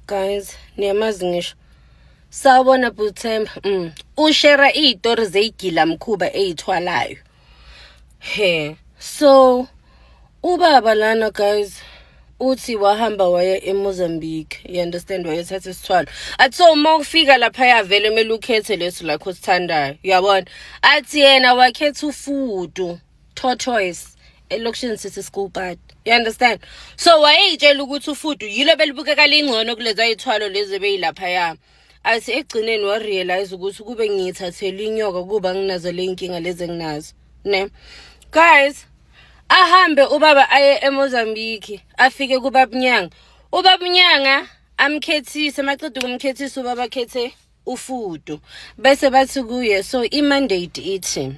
Guys, niyamazi ngisho. Sawubona Buthemba. Ushare izitori zegila mkhuba ezithwalayo. So ubaba lana guys uthi wahamba waya eMozambique. You understand, wayethatha isithwalo. Athi so uma ufika lapha yavele emele ukhethe leso lakho osithandayo. Uyabona? Athi yena wakhetha ufudu, tortoise. Elokishini sithi school bad. You understand? So wayeyitshela ukuthi ufudu yilo belibukeka lingcono kulezi ayithwalo lezi beyilapha ya. Athi egcineni wa realize ukuthi kube ngithathela inyoka kuba nginazo le inkinga lezi enginazo. Ne? Guys, ahambe ubaba aye eMozambique, afike kuBabunyanga. UBabunyanga amkhethise, maqeda ukumkhethisa ubaba khethe ufudu. Bese bathi kuye, so imandate ithi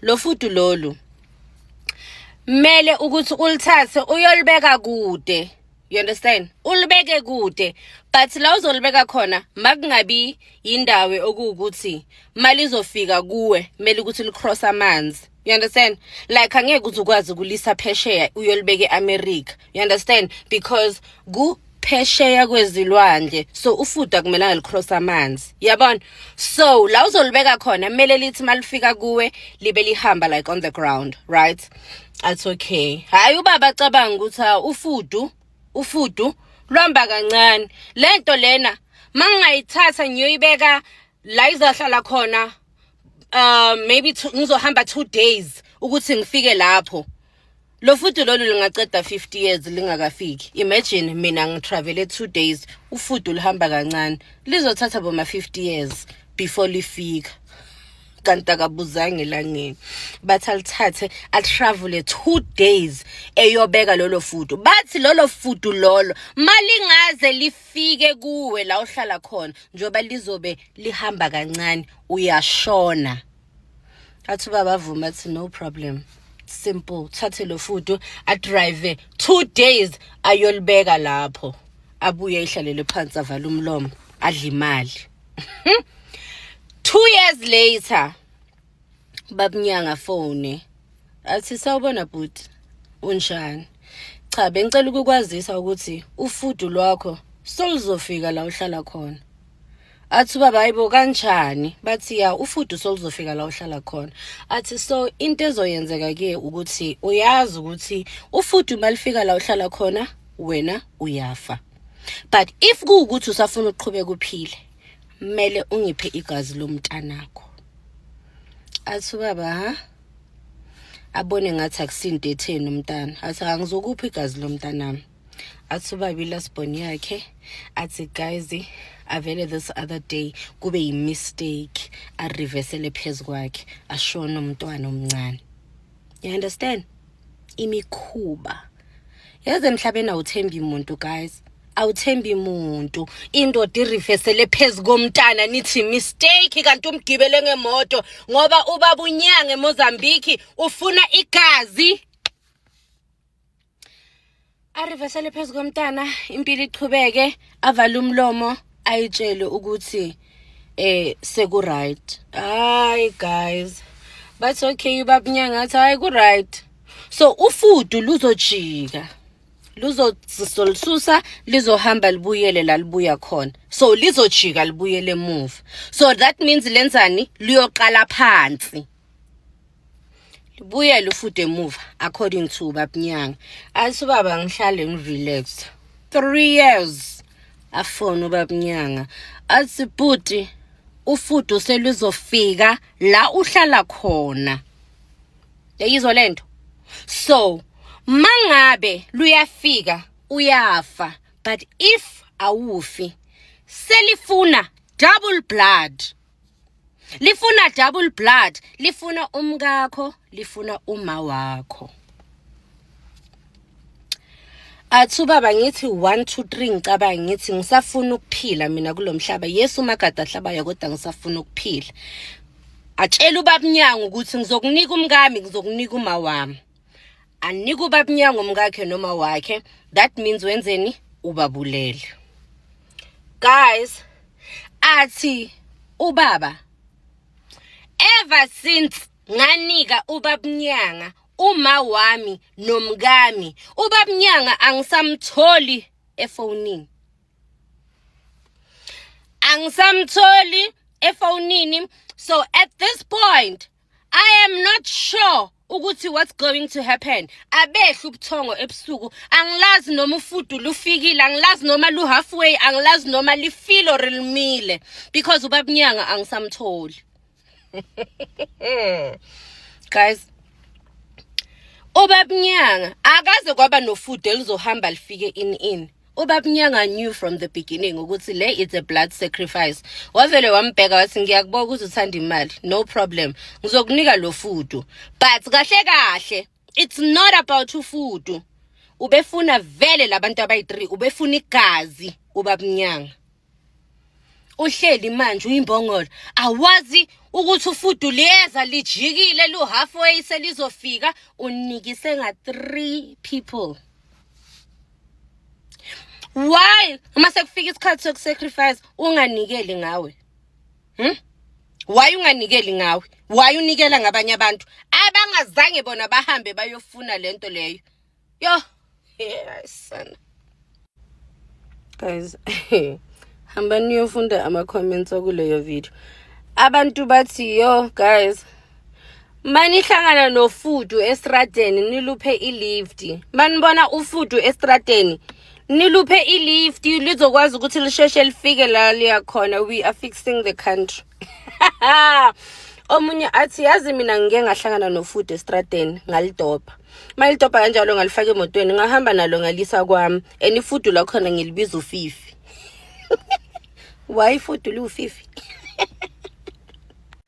lo fudu lolu mele ukuthi ulithathe uyolibeka kude. You understand? Ulibeke kude. But la uzolibeka khona makungabi indawo okuwukuthi mali izofika kuwe mele ukuthi licross amanzi. You understand? Like angeke uzukwazi ukulisa phesheya uyolibeke eAmerica. You understand? Because phesheya kwezilwandle, so ufudu akumelanga licross amanzi. Yabona? So la uzolibeka khona mele lithi malifika kuwe libe lihamba like on the ground, right? That's okay. Hayi ubaba cabanga ukuthi ufudu lwamba kancane. Lento lena mangayithatha ngiyoyibeka la izahlala khona maybe ngizohamba 2 days ukuthi ngifike lapho. Lo fudu lolu lingaceda 50 years lingakafiki. Imagine mina ngitravel 2 days, ufudu lihamba kancane. Lizothatha boma 50 years before lifika. Kanti akabuzange elangeni. Bathi alithathe atravel 2 days eyobeka lolo fudu. Bathi lolo fudu lolo malingaze lifike kuwe la ohlala khona njoba lizobe lihamba kancane uyashona. Athi baba avuma athi no problem. Simple. Thathe lo fudu adrive 2 days ayolibeka lapho. Abuye ihlalele phansi avala umlomo adla imali. 2 years later, Babunyanga phone. Athi sawubona bhuti, unjani? Cha, bengicela ukukwazisa ukuthi ufudu lwakho soluzofika la uhlala khona. Athi baba hayibo kanjani? Bathi ya ufudu soluzofika la uhlala khona. Athi so into ezoyenzeka ke ukuthi uyazi ukuthi ufudu malifika la uhlala khona wena uyafa. But if kuukuthi usafuna uqhubeka uphile, mele ungiphe igazi lomntanakho. Athi baba abone ngathi akusinde etheni umntana. Athi angizokupha igazi lomntanami. Athi baba ilasbon yakhe. Athi guys avele this other day kube yimistake areversele phezu kwakhe ashona umntwana omncane. You understand? Imikhuba yaze emhlabeni awuthembi umuntu guys. Awuthembi umuntu. Indoda irifesele phezu komntana nithi mistake kanti umgibele ngemoto ngoba uBabunyanga eMozambique ufuna igazi. Arifesele phezu komntana impilo iqhubeke avala umlomo ayitshele ukuthi seku right. Hayi guys. But okay uBabunyanga athi hayi ku right. So ufudu luzojika. Luzolisusa lizohamba libuyele la libuya khona. So lizojika libuyele emuva. So that means lenzani liyoqala phansi. Libuyele ufudu emuva according to Babunyanga. Athi baba ngihlale ngirelax. 3 years afona uBabunyanga. Athi bhuti ufudu seluzofika la uhlala khona. Yayizwa lento. So mangabe luyafika uyafa, but if awufi selifuna double blood. Lifuna double blood, lifuna umkakho, lifuna uma wakho. Athi baba ngithi 1 2 3 ngicabanga ngithi ngisafuna ukuphila mina kulomhlaba. Yesu uMagada ahlabayo kodwa ngisafuna ukuphila. Atshela uBabunyanga ukuthi ngizokunika umkami, ngizokunika uma wami. Anika uBabunyanga umkakhe noma wakhe. That means wenzeni ubabulele. Guys, athi ubaba ever since nganika uBabunyanga uma wami nomkami, uBabunyanga angisamtholi efonini. angisamtholi efonini. So at this point I am not sure ukuthi what's going to happen. Abehla ubuthongo ebusuku, angilazi noma ufudu lufikile, angilazi noma lu halfway, angilazi noma lifile or limile, because ubabunyanga angisamtholi. Guys, ubabunyanga akaze kwaba nofudu elizohamba lifike in. Ubabunyanga knew from the beginning ukuthi le it's a blood sacrifice. Wavele wambheka wathi ngiyakubona ukuthi uthanda imali, no problem, ngizokunika lo fudu, but kahle it's not about ufudu. Ubefuna vele labantu abayi3, ubefuna igazi ubabunyanga. Uhleli manje uyimbongolo, awazi ukuthi ufudu liyeza lijikile lu halfway selizofika, unikise nga3 people. Why uma sekufika isikhathi sokusacrifice unganikeli ngawe? Why unganikeli ngawe? Why unikela ngabanye abantu abangazange bona bahambe bayofuna lento leyo? Yo, son. Guys, hamba niyofunda ama comments okuleyo video. Abantu bathi yo guys, manihlangana nofudu estradeni niluphe ilift. Manibona ufudu estradeni niluphe ilift lizokwazi ukuthi lisheshe lifike la liya khona. We are fixing the country. Omunye athi yazi mina ngike ngahlangana nofudu estradeni ngalidopa. Malidopha kanjalo ngalifaka emotweni ngahamba nalo ngalisa kwami, enifudu la khona ngilibiza ufifi. Why fudu lu-Fifi?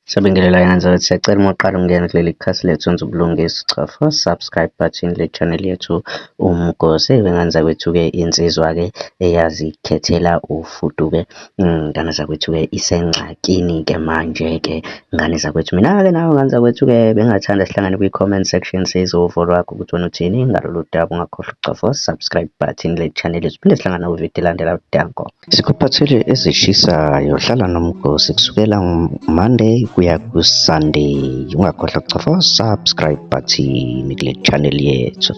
Sabingelela yenza ukuthi siyacela uma uqala ungena kuleli khasi lethu wenza ubulungisa uchafa subscribe button le channel yethu Umgosi. Wenganza kwethu-ke insizwa-ke eyazikhethela ufudu-ke. Ngane zakwethu-ke isengxakini-ke manje-ke ngane zakwethu. Mina-ke nawe ngane zakwethu-ke bengathanda sihlangane kwi-comment section sizovolo wakho ukuthi wena uthini ngalolu daba. Ungakhohlwa ukucofa subscribe button le channel yethu. Phinde sihlangana kwivideo elandela udango. Sikuphathele ezishisayo. Hlala noMgosi kusukela Monday kuya ku-Sunday. Ungakhohlwa ukucofa subscribe button kule channel yethu.